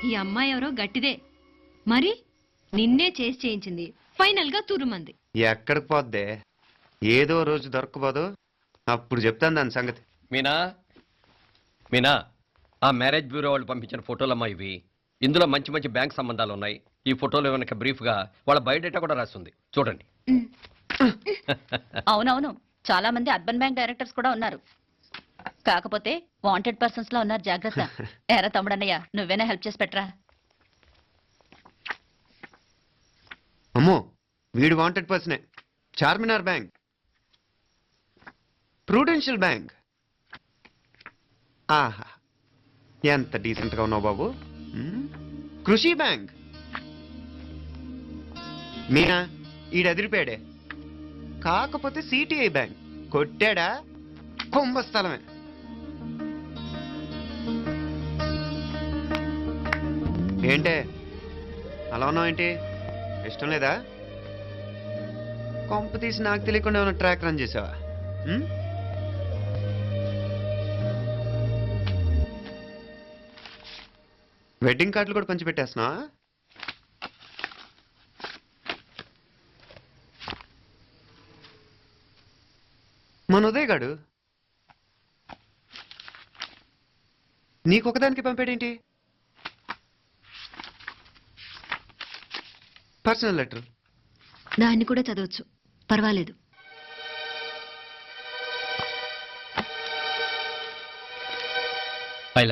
ఈ అమ్మాయి ఎవరో గట్టిదే, మరి నిన్నే చేసి చేయించింది, ఫైనల్ గా తురుమంది. ఎక్కడికి పోద్దే, ఏదో రోజు దొరకపోదు, అప్పుడు చెప్తాను దాని సంగతి. మీనా మీనా, ఆ మ్యారేజ్ బ్యూరో వాళ్ళు పంపించిన ఫోటోలమ్మా ఇవి. ఇందులో మంచి మంచి బ్యాంక్ సంబంధాలు ఉన్నాయి. ఈ ఫోటోలు వెనక బ్రీఫ్ గా వాళ్ళ బయోడేటా కూడా రాస్తుంది, చూడండి. అవునవును, చాలా మంది అర్బన్ బ్యాంక్ డైరెక్టర్స్ కూడా ఉన్నారు. కాకపోతే వాంటెడ్ పర్సన్స్ లో ఉన్నారు, జాగ్రత్త. ఎరా తమ్ముడన్నయ్య, నువ్వేనా హెల్ప్ చేసి పెట్టరా. అమ్మో, వీడు వాంటెడ్ పర్సనే. Charminar bank, Prudential bank. ఆహా, ఎంత డీసెంట్ గా ఉన్నావు బాబు. కృషి బ్యాంక్. మీనా, ఈడెదిరిపాడే. కాకపోతే సిటిఐ బ్యాంక్ కొట్టాడా కుంభస్థలమే. ఏంటే అలా ఉన్నావు, ఏంటి ఇష్టం లేదా? కొంప తీసి నాకు తెలియకుండా ఏమైనా ట్రాక్ రన్ చేసావా? వెడ్డింగ్ కార్డులు కూడా పంచిపెట్టేస్తున్నావా? మన ఉదయ్ గాడు నీకొకదానికి పంపాడేంటి? Personal letter. దాన్ని కూడా చదవచ్చు, పర్వాలేదు. I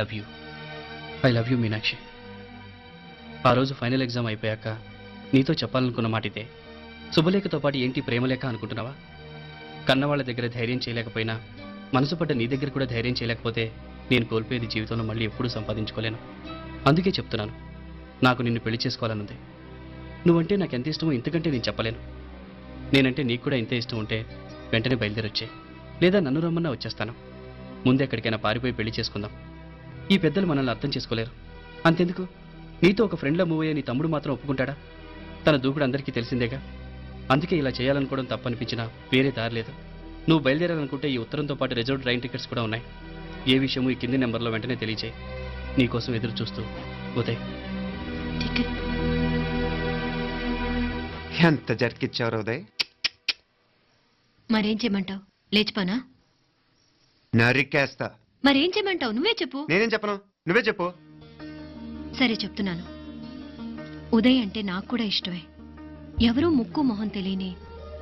love you Meenakshi. ఆ రోజు ఫైనల్ ఎగ్జామ్ అయిపోయాక నీతో చెప్పాలనుకున్న మాట ఇదే. శుభలేఖతో పాటు ఏంటి ప్రేమలేఖ అనుకుంటున్నావా? కన్నవాళ్ళ దగ్గర ధైర్యం చేయలేకపోయినా మనసు పడ్డ నీ దగ్గర కూడా ధైర్యం చేయలేకపోతే నేను కోల్పోయేది జీవితంలో మళ్ళీ ఎప్పుడూ సంపాదించుకోలేను. అందుకే చెప్తున్నాను, నాకు నిన్ను పెళ్లి చేసుకోవాలనుంది. నువ్వంటే నాకు ఎంత ఇష్టమో ఇంతకంటే నేను చెప్పలేను. నేనంటే నీకు కూడా ఇంతే ఇష్టం ఉంటే వెంటనే బయలుదేరొచ్చే, లేదా నన్ను రమ్మన్నా వచ్చేస్తాను. ముందే ఎక్కడికైనా పారిపోయి పెళ్లి చేసుకుందాం. ఈ పెద్దలు మనల్ని అర్థం చేసుకోలేరు. అంతెందుకు, నీతో ఒక ఫ్రెండ్లా మూవ్ అయ్యే నీ తమ్ముడు మాత్రం ఒప్పుకుంటాడా? తన దూకుడు అందరికీ తెలిసిందేగా. అందుకే ఇలా చేయాలనుకోవడం తప్పనిపించినా వేరే దారి లేదు. నువ్వు బయలుదేరాలనుకుంటే ఈ ఉత్తరంతో పాటు రిజర్వ్ ట్రైన్ టికెట్స్ కూడా ఉన్నాయి. ఏ విషయమూ ఈ కింది నెంబర్లో వెంటనే తెలియచేయి. నీకోసం ఎదురు చూస్తూ ఉదయ్. ఎంత జరికిచ్చావు ఉదయ్. మరేం చేయమంటావు? లేచిపోనా? నరికేస్తా. మరేం చేయమంటావు? నువ్వే చెప్పు. నేనేం చెప్పను, నువ్వే చెప్పు. సరే చెప్తున్నాను. ఉదయ్ అంటే నాకు కూడా ఇష్టమే. ఎవరూ ముక్కు మొహం తెలియని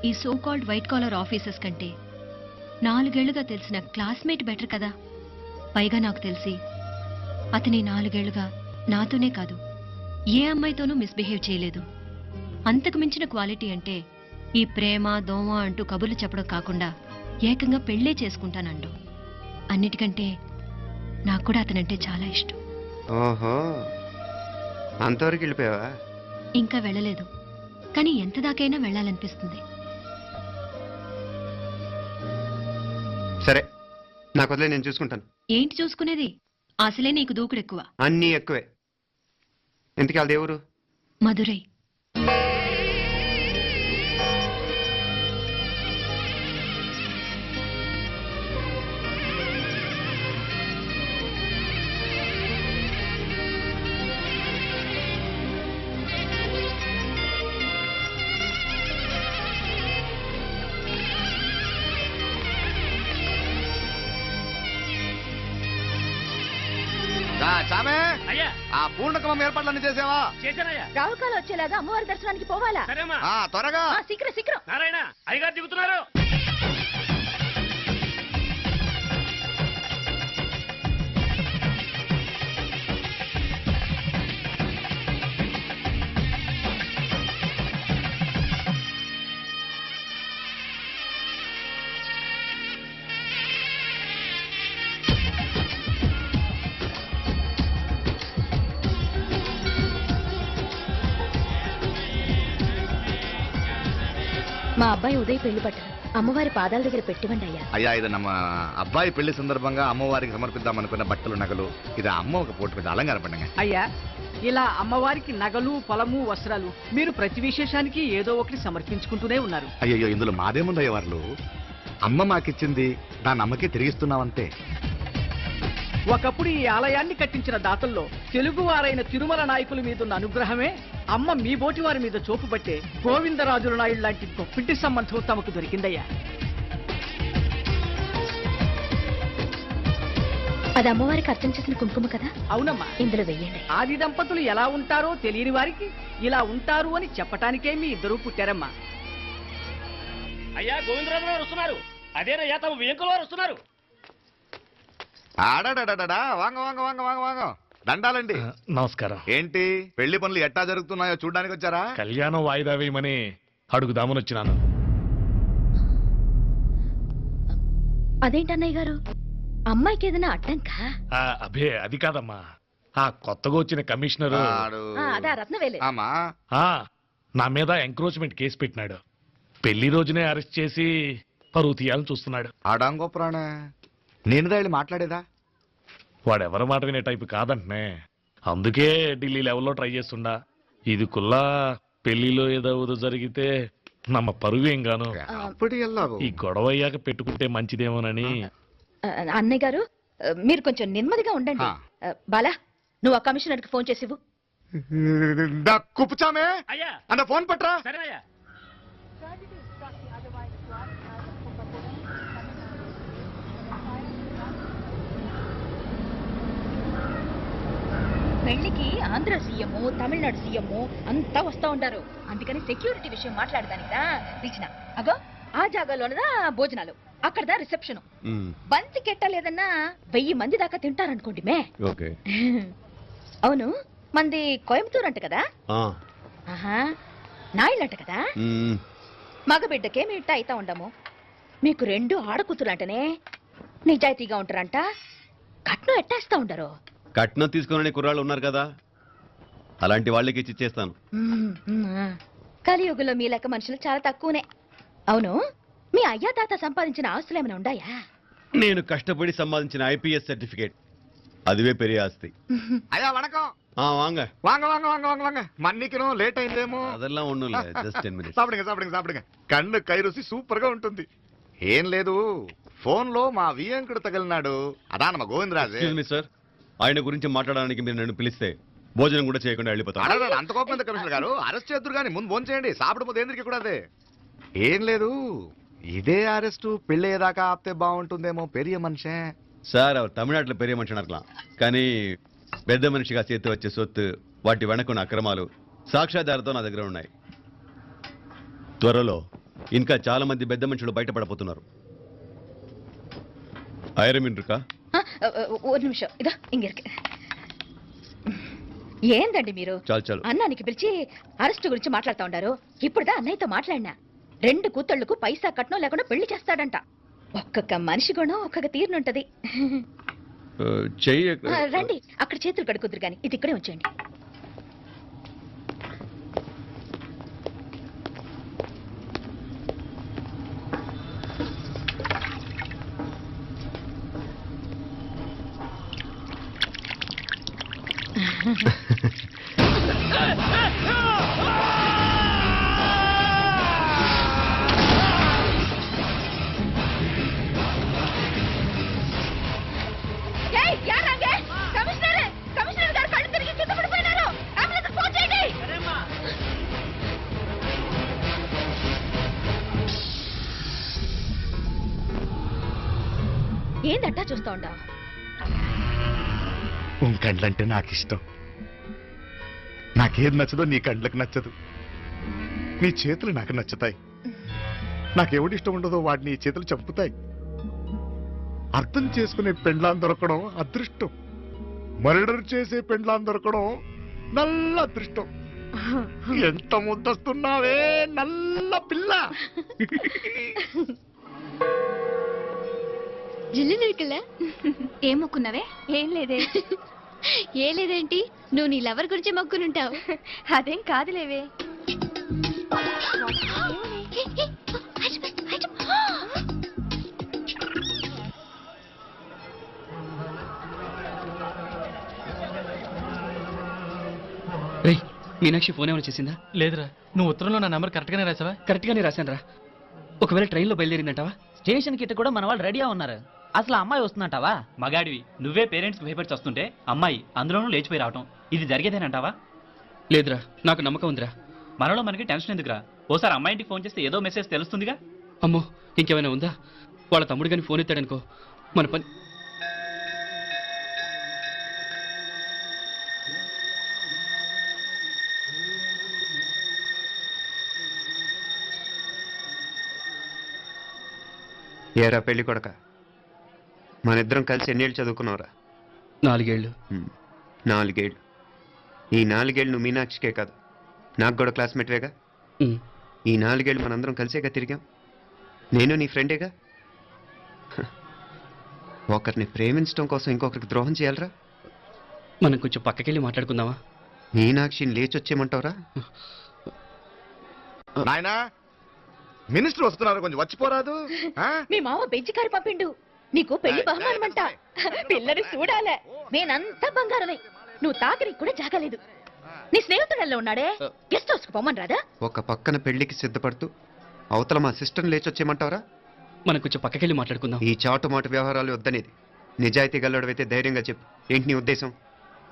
ఈ so called white collar officers కంటే 4 ఏళ్లుగా తెలిసిన క్లాస్మేట్ బెటర్ కదా. పైగా నాకు తెలిసి అతని 4 ఏళ్లుగా నాతోనే కాదు, ఏ అమ్మాయితోనూ మిస్బిహేవ్ చేయలేదు. అంతకు మించిన క్వాలిటీ అంటే ఈ ప్రేమ దోమ అంటూ కబుర్లు చెప్పడం కాకుండా ఏకంగా పెళ్లే చేసుకుంటానండు. అన్నిటికంటే నాకు కూడా అతనంటే చాలా ఇష్టం. ఓహో, అంతవరకు వెళ్ళిపోయావా? ఇంకా వెళ్ళలేదు, కానీ ఎంత దాకైనా వెళ్ళాలనిపిస్తుంది. సరే, నాకు వదిలే, నేను చూసుకుంటాను. ఏంటి చూసుకునేది? అసలే నీకు దూకుడు ఎక్కువ. అన్నీ ఎక్కువే. ఎందుకు వాళ్ళ దేవురు? మధురై. చామే, ఆ పూర్ణకమం ఏర్పాట్లన్నీ చేసావా? రావుకాలు వచ్చేలాగా అమ్మవారి దర్శనానికి పోవాలా? త్వరగా. శీఘ్రం శీఘ్రం. నారాయణ అయ్యగారు దిగుతున్నారు. మా అబ్బాయి ఉదయ్ పెళ్లి బట్టలు అమ్మవారి పాదాల దగ్గర పెట్టివ్వండి అయ్యా. అయ్యా ఇది నమ్మ అబ్బాయి పెళ్లి సందర్భంగా అమ్మవారికి సమర్పిద్దాం అనుకున్న బట్టలు నగలు ఇది అమ్మ ఒక పూట మీద అలంకార పండుగ. అయ్యా ఇలా అమ్మవారికి నగలు పొలము వస్త్రాలు మీరు ప్రతి విశేషానికి ఏదో ఒకటి సమర్పించుకుంటూనే ఉన్నారు. అయ్యో ఇందులో మాదేముందయ్య వాళ్ళు అమ్మ మాకిచ్చింది దాన్ని అమ్మకే తిరిగిస్తున్నామంతే. ఒకప్పుడు ఈ ఆలయాన్ని కట్టించిన దాతల్లో తెలుగువారైన తిరుమల నాయకుల మీదున్న అనుగ్రహమే అమ్మ మీ బోటి వారి మీద చూపుబట్టే గోవిందరాజుల నాయుడు లాంటి గొప్పింటి సంబంధం తమకు దొరికిందయ్యా. అది అమ్మవారికి అర్చన చేసిన కుంకుమ కదా, అవునమ్మా. ఇందులో వెయ్యండి. ఆది దంపతులు ఎలా ఉంటారో తెలియని వారికి ఇలా ఉంటారు అని చెప్పటానికే మీ ఇద్దరూ పుట్టారమ్మా. అయ్యా గోవిందరాజు గారు వస్తున్నారు. అదేనయ్యా తమ వెంకుల వారు వస్తున్నారు. ఆడాడాడా వాంగ వాంగ వాంగ వాంగ వాంగ దండాలండి. నమస్కారం. ఏంటి పెళ్లి పనులు ఎట్టా జరుగుతున్నాయో చూడడానికి వచ్చారా? కళ్యాణం వాయిదా వేయమని అడుగుదామని వచ్చినాను. అదేంటి అన్నయ్య గారు, అమ్మాయికి ఏదైనా అడ్డంకా? అబే అది కాదమ్మా, ఆ కొత్తగా వచ్చిన కమిషనరు అదా రత్నవేలే. ఆమా నా మీద ఎంక్రోచ్మెంట్ కేసు పెట్టినాడు. పెళ్లి రోజునే అరెస్ట్ చేసి పరువు తీయాలని చూస్తున్నాడు. ఆడాంగో ప్రాణ నేను వెళ్ళి మాట్లాడేదా? వాడెవరి మాట వినే టైపు కాదంటనే, అందుకే ఢిల్లీ లెవెల్లో ట్రై చేస్తుండా. ఇది కుల్లా పెళ్లిలో ఏదో జరిగితే నమ్మ పరువేం గాను. అప్పుడు ఎల్లాగో ఈ గొడవ అయ్యాక పెట్టుకుంటే మంచిదేమోనని. అన్నయ్య గారు మీరు కొంచెం నెమ్మదిగా ఉండండి. బాలా నువ్వు ఆ కమిషనర్కి ఫోన్ చేసివు. కుప్పుచామే అయ్యా అన్న ఫోన్ పట్రా. సరేనయ్యా. పెళ్లికి ఆంధ్ర సీఎం తమిళనాడు సీఎం అంతా వస్తా ఉంటారు. అందుకని సెక్యూరిటీ విషయం మాట్లాడదానికిదా పిలిచిన. అగో ఆ జాగాలోనదా భోజనాలు, అక్కడదా రిసెప్షన్. బంతి కెట్టలేదన్నా 1000 మంది దాకా తింటారనుకోండి మే. ఓకే. అవును మంది కోయంబత్తూర్ అంట కదా? ఆహా నాయుళ్ళంట కదా? మగబిడ్డకేమి ఇట్ట అయితా ఉండము. మీకు 2 ఆడకూతులంటనే నిజాయితీగా ఉంటారంట. కట్నం ఎట్టేస్తా ఉండరు. కట్నం తీసుకునే కుర్రాళ్ళు ఉన్నారు కదా, అలాంటి వాళ్ళకి ఇచ్చేస్తాను. కలియుగంలో మీ లెక్క మనుషులు చాలా తక్కువనే. అవును మీ అయ్యా తాత సంపాదించిన ఆస్తులు ఏమైనా ఉండాయా? నేను కష్టపడి సంపాదించిన ఐపీఎస్ సర్టిఫికేట్, అదివే పెరియ ఆస్తి. అయ్యా వణకం. వాంగ వాంగ వాంగ వాంగ వాంగ వాంగ మన్నికిను లేట్ అయిందేమో. అదెల్లా ఉండు, జస్ట్ 10 minutes. సాப்பிடுங்க సాப்பிடுங்க సాப்பிடுங்க కన్ను కైరుసి సూపర్ గా ఉంటుంది. ఏం లేదు ఫోన్ లో మా వియంకుడు తగిలినాడు, అదా మా గోవిందరాజు. Excuse me, sir. ఆయన గురించి మాట్లాడడానికి మీరు నన్ను పిలిస్తే భోజనం కూడా చేయకుండా వెళ్ళిపోతాను. అంత కోపం కమిషనర్ గారు అరెస్ట్ చేద్దరు కానీ ముందు ఫోన్ చేయండి. సాப்பிడు పోతే ఎందుకు కూడా అదే. ఏం లేదు ఇదే అరెస్టు పెళ్ళేదాకా ఆపితే బాగుంటుందేమో. పెరియ మనిషే సార్, அவர் తమిళనాడులో పెరియ మనిషి అనర్కలాం, కానీ పెద్ద మనిషిగా చేతి వచ్చే సొత్తు, వాటి వెనకున్న అక్రమాలు సాక్ష్యాధారతో నా దగ్గర ఉన్నాయి. త్వరలో ఇంకా చాలా మంది పెద్ద మనుషులు బయటపడబోతున్నారు. ఐరమిన్ రుకా ஒரு నిమిషం ఇదా ఇంక ఇருக்கு. ఏందండి మీరు చాలు అన్నానికి పిలిచి అరెస్ట్ గురించి మాట్లాడుతూ ఉండారు. ఇప్పుడుదా అన్నయ్యతో మాట్లాడినా 2 కూతుళ్లకు పైసా కట్నం లేకుండా పెళ్లి చేస్తాడంట. ఒక్కొక్క మనిషి గుణం ఒక్కొక్క తీరునుంటది. చెయ్యి రండి అక్కడ చేతులు కడుకుదురు గాని ఇది ఇక్కడే ఉంచండి. కమిషనర్ గారు కళ్ళు తిరిగి కింద పడిపోయినారు. అంబులెన్స్ ఫోన్ చేయండి. ఏందంటా చూస్తా ఉండవు. కండ్లంటే నాకు ఇష్టం. నాకేది నచ్చదో నీ కండ్లకు నచ్చదు. నీ చేతులు నాకు నచ్చుతాయి. నాకెవడి ఇష్టం ఉండదో వాడిని నీ చేతులు చంపుతాయి. అర్థం చేసుకునే పెండ్లాం దొరకడం అదృష్టం. మర్డర్ చేసే పెండ్లాం దొరకడం నల్ల అదృష్టం. ఎంత ముద్దస్తున్నావే నల్ల పిల్ల. జిల్లు నిరుకులా ఏం మొక్కున్నావే? ఏం లేదే. ఏ లేదేంటి, నువ్వు నీ లవర్ గురించి మొక్కునుంటావు. అదేం కాదులేవే. మీనాక్షి ఫోన్ ఏమైనా చేసిందా? లేదురా, నువ్వు ఉత్తరంలో నా నెంబర్ కరెక్ట్గానే రాసావా? కరెక్ట్గానే రాశాను రా. ఒకవేళ ట్రైన్లో బయలుదేరిందంటావా? స్టేషన్ కిட்ட కూడా మన వాళ్ళు రెడీగా ఉన్నారు. అసలు అమ్మాయి వస్తుందంటావా? మగాడివి నువ్వే పేరెంట్స్ భయపడి వస్తుంటే అమ్మాయి అందులోనూ లేచిపోయి రావటం ఇది జరిగేదేనంటావా? లేదురా, నాకు నమ్మకం ఉందిరా. మనలో మనకి టెన్షన్ ఎందుకురా? ఓసారి అమ్మాయి ఇంటికి ఫోన్ చేస్తే ఏదో మెసేజ్ తెలుస్తుందిగా. అమ్మో, ఇంకేమైనా ఉందా? వాళ్ళ తమ్ముడు కానీ ఫోన్ ఎత్తాడనుకో, మన పని. ఏరా పెళ్లి కొడక, మన ఇద్దరం కలిసి ఎన్నేళ్ళు చదువుకున్నావురా? 4 ఏళ్ళు. 4 ఏళ్ళు. ఈ 4 ఏళ్ళు నువ్వు మీనాక్షికే కాదు, నాకు కూడా క్లాస్మేట్వేగా. ఉమ్. ఈ 4 ఏళ్ళు మనందరం కలిసేగా తిరిగాం. నేను నీ ఫ్రెండేగా. హ. ఒకరిని ప్రేమించడం కోసం ఇంకొకరికి ద్రోహం చేయాలరా? మనం కొంచెం పక్కకెళ్ళి మాట్లాడుకుందామా? మీనాక్షిని లేచొచ్చేయమంటావురా? నాయనా, మినిస్టర్ వస్తున్నారు, కొంచెం వచ్చిపోరాదు. ఆ? మీ మామ బెంచి కారు పంపిండు. నీకు పెళ్లి బహుమానమంట. పిల్లని చూడాలే. నేనంతా బంగారమే. నువ్వు తాకరికి కూడా జాగలేదు. నీ స్నేహితుడల్లో ఉన్నాడే, గెస్ట్ హౌస్ కు పొమ్మని రాదా? ఒక పక్కన పెళ్లికి సిద్ధపడుతూ అవతల మా సిస్టర్ని లేచొచ్చేయమంటావురా? మనం కొంచెం పక్కకెళ్ళి మాట్లాడుకుందాం. ఈ చాటుమాటు వ్యవహారాలు వద్దనేది. నిజాయితీ గల్లడవైతే ధైర్యంగా చెప్పు, ఏంటి నీ ఉద్దేశం?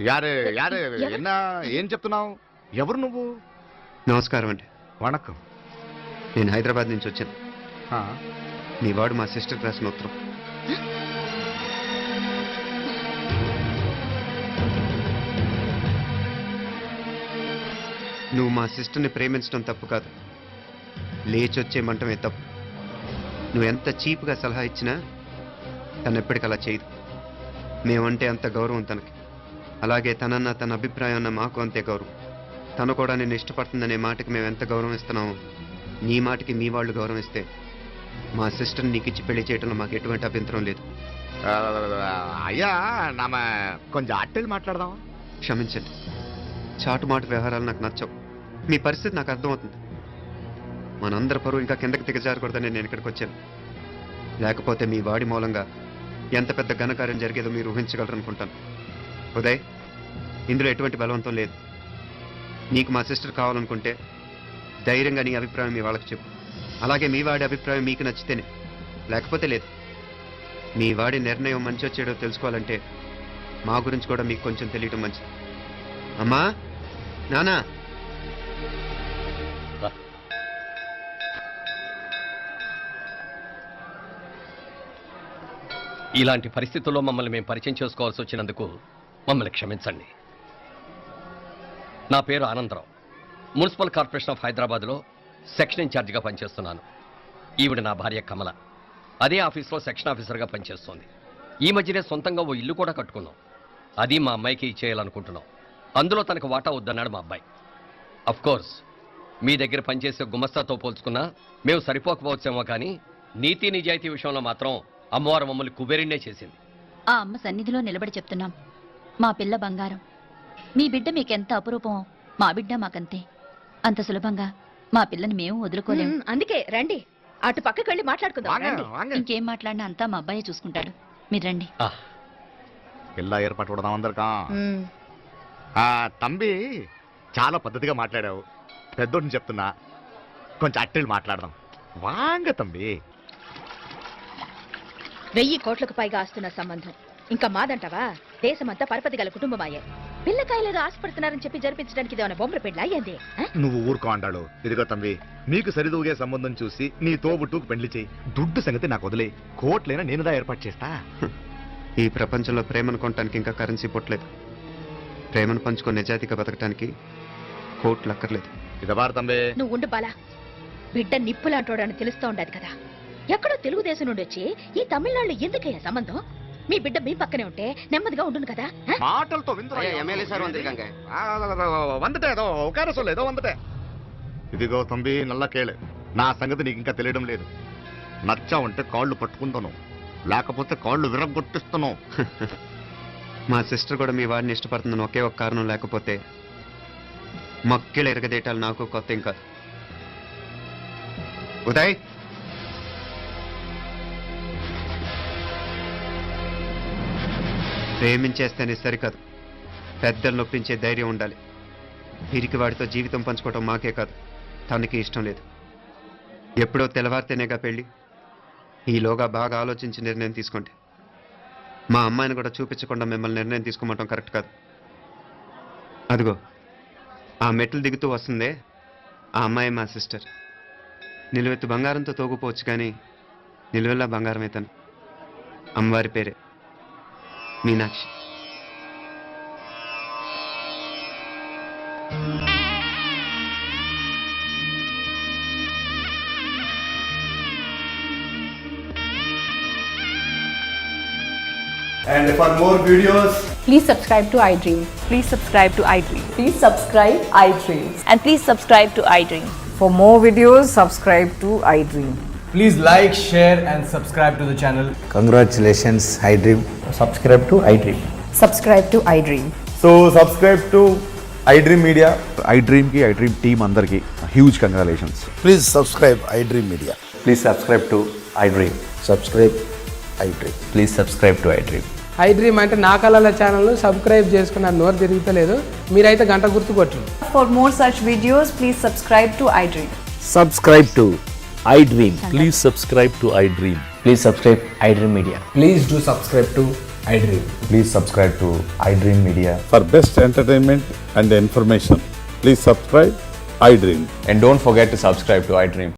యారే యారే, ఏం చెప్తున్నావు? ఎవరు నువ్వు? నమస్కారం అండి. వణకం. నేను హైదరాబాద్ నుంచి వచ్చాను. ఆ, మీ వాడు మా సిస్టర్ రాసిన ఉత్తరం. నువ్వు మా సిస్టర్ని ప్రేమించడం తప్పు కాదు, లేచొచ్చేయమంటమే తప్పు. నువ్వు ఎంత చీప్గా సలహా ఇచ్చినా తను ఎప్పటికలా చేయదు. మేమంటే అంత గౌరవం తనకి, అలాగే తనన్న తన అభిప్రాయం అన్న మాకు అంతే గౌరవం. తను కూడా నిన్ను ఇష్టపడుతుందనే మాటకి మేము ఎంత గౌరవం ఇస్తున్నామో నీ మాటకి మీ వాళ్ళు గౌరవం ఇస్తే మా సిస్టర్ని నీకు ఇచ్చి పెళ్లి చేయడంలో మాకు ఎటువంటి అభ్యంతరం లేదు. అయ్యా నామ కొంచెం అట్టెళ్ళి మాట్లాడదామా? క్షమించండి, చాటుమాటు వ్యవహారాలు నాకు నచ్చవు. మీ పరిస్థితి నాకు అర్థమవుతుంది. మనందరి పరువు ఇంకా కిందకి దిగజారకూడదని నేను ఇక్కడికి వచ్చాను. లేకపోతే మీ వాడి మూలంగా ఎంత పెద్ద ఘనకార్యం జరిగేదో మీరు ఊహించగలరు అనుకుంటాను. ఉదయ్, ఇందులో ఎటువంటి బలవంతం లేదు. నీకు మా సిస్టర్ కావాలనుకుంటే ధైర్యంగా నీ అభిప్రాయం మీ వాళ్ళకి చెప్పు. అలాగే మీ వాడి అభిప్రాయం మీకు నచ్చితేనే, లేకపోతే లేదు. మీ వాడి నిర్ణయం మంచి వచ్చేటో తెలుసుకోవాలంటే మా గురించి కూడా మీకు కొంచెం తెలియటం మంచిది. అమ్మా, నానా. ఇలాంటి పరిస్థితుల్లో మమ్మల్ని మేము పరిచయం చేసుకోవాల్సి వచ్చినందుకు మమ్మల్ని క్షమించండి. నా పేరు ఆనందరావు. మున్సిపల్ కార్పొరేషన్ ఆఫ్ హైదరాబాద్లో సెక్షన్ ఇన్ఛార్జిగా పనిచేస్తున్నాను. ఈవిడ నా భార్య కమల. అదే ఆఫీస్లో సెక్షన్ ఆఫీసర్గా పనిచేస్తోంది. ఈ మధ్యనే సొంతంగా ఓ ఇల్లు కూడా కట్టుకున్నాం. అది మా అమ్మాయికి ఇచ్చేయాలనుకుంటున్నాం. అందులో తనకు వాటా వద్దన్నాడు మా అబ్బాయి. కోర్స్ మీ దగ్గర పనిచేసే గుమస్తాతో పోల్చుకున్నా మేము సరిపోకపోవచ్చేమో, కానీ నీతి నిజాయితీ విషయంలో మాత్రం అమ్మవారు మమ్మల్ని కుబేరినే చేసింది. ఆ అమ్మ సన్నిధిలో నిలబడి చెప్తున్నాం, మా పిల్ల బంగారం. మీ బిడ్డ మీకెంత అపురూపమో మా బిడ్డ మాకంతే. అంత సులభంగా మా పిల్లని మేము వదులుకోలేము. అందుకే రండి, అటు పక్కకి వెళ్ళి మాట్లాడుకుందాం. వాంగ, రండి. వాంగ. ఇంకేం మాట్లాడినా అంతా మా అబ్బాయి చూసుకుంటాడు. మీరు రండి. పిల్ల ఏర్పాటు కొడదాం అందరికా. ఉమ్. తంబి, చాలా పద్ధతిగా మాట్లాడావు. పెద్దోడిని చెప్తున్నా, కొంచెం అట్టెళ్ళి మాట్లాడదాం. వాంగ తంబి. 1000 కోట్లకు పైగా ఆస్తున్న సంబంధం ఇంకా మాదంటావా? దేశమంతా పరపతి గల కుటుంబమాయే. పిల్లకాయలేదో ఆశపడుతున్నారని చెప్పి జరిపించడానికి ఇదేమైనా బొమ్మల పెళ్ళి అయ్యింది? నువ్వు ఊరుకో అంటాడు. ఇదిగో తంబి, నీకు సరిదూగే సంబంధం చూసి నీ తోబుట్టుకు పెళ్లి చేయి. దుడ్డు సంగతి నాకు వదిలే. కోట్లైనా నేనుదా ఏర్పాటు చేస్తా. ఈ ప్రపంచంలో ప్రేమను కొనటానికి ఇంకా కరెన్సీ పుట్టలేదు. ప్రేమను పంచుకొని నిజాయితీగా బతకటానికి కోట్లు అక్కర్లేదు. ఇదబారు తంబి. నువ్వు ఉండు బాలా. బిడ్డ నిప్పులాంటోడని తెలుస్తూ ఉండదు కదా. ఎక్కడో తెలుగుదేశం నుండి వచ్చి ఈ తమిళనాడులో ఎందుకయ్యా సంబంధం? మీ బిడ్డ మీ పక్కనే ఉంటే నెమ్మదిగా ఉండును కదా. మాటలతో వందటే ఏదో ఒక ఏదో వందటే. ఇదిగో తంబి, నల్ల కేళే, నా సంగతి నీకు ఇంకా తెలియడం లేదు. నచ్చా ఉంటే కాళ్ళు పట్టుకుంటాను, లేకపోతే కాళ్ళు విరగొట్టిస్తాను. మా సిస్టర్ కూడా మీ వాడిని ఇష్టపడుతుందని ఒకే ఒక కారణం లేకపోతే మక్కిలు ఎరగదేటాలు నాకు కొత్త ఏం కాదు. ఉదయ్, ప్రేమించేస్తేనే సరికాదు, పెద్దలు నొప్పించే ధైర్యం ఉండాలి. వీరికి వాడితో జీవితం పంచుకోవటం మాకే కాదు తనకి ఇష్టం లేదు. ఎప్పుడో తెల్లవారితేనేగా పెళ్ళి. ఈలోగా బాగా ఆలోచించి నిర్ణయం తీసుకోండి. మా అమ్మాయిని కూడా చూపించకుండా మిమ్మల్ని నిర్ణయం తీసుకోమంటాం కరెక్ట్ కాదు. అదిగో ఆ మెట్లు దిగుతూ వస్తుందే ఆ అమ్మాయి మా సిస్టర్. నిలువెత్తు బంగారంతో తోగుపోవచ్చు కానీ నిలువెల్లా బంగారం తను. అమ్మవారి పేరే Meenakshi. And for more videos, Please subscribe to iDream. Please subscribe to iDream. Please subscribe iDream. And please subscribe to iDream. For more videos, subscribe to iDream. please like, share and subscribe to the channel. Congratulations, iDream. Subscribe to iDream. Subscribe to iDream. So subscribe to iDream Media. iDream కి iDream team అందరికి huge congratulations. Please subscribe iDream Media. Please subscribe to iDream. Subscribe iDream. Please subscribe to iDream. iDream అంటే నా కళల channel subscribe చేసుకున్న నోరు తిరుగుతలేదు. మీరైతే గంట గుర్తు కొట్టండి. For more such videos, please subscribe to iDream. Subscribe to iDream. Please subscribe to iDream. Please subscribe iDream Media. Please do subscribe to iDream. Please subscribe to iDream Media. For best entertainment and information please subscribe iDream. And don't forget to subscribe to iDream.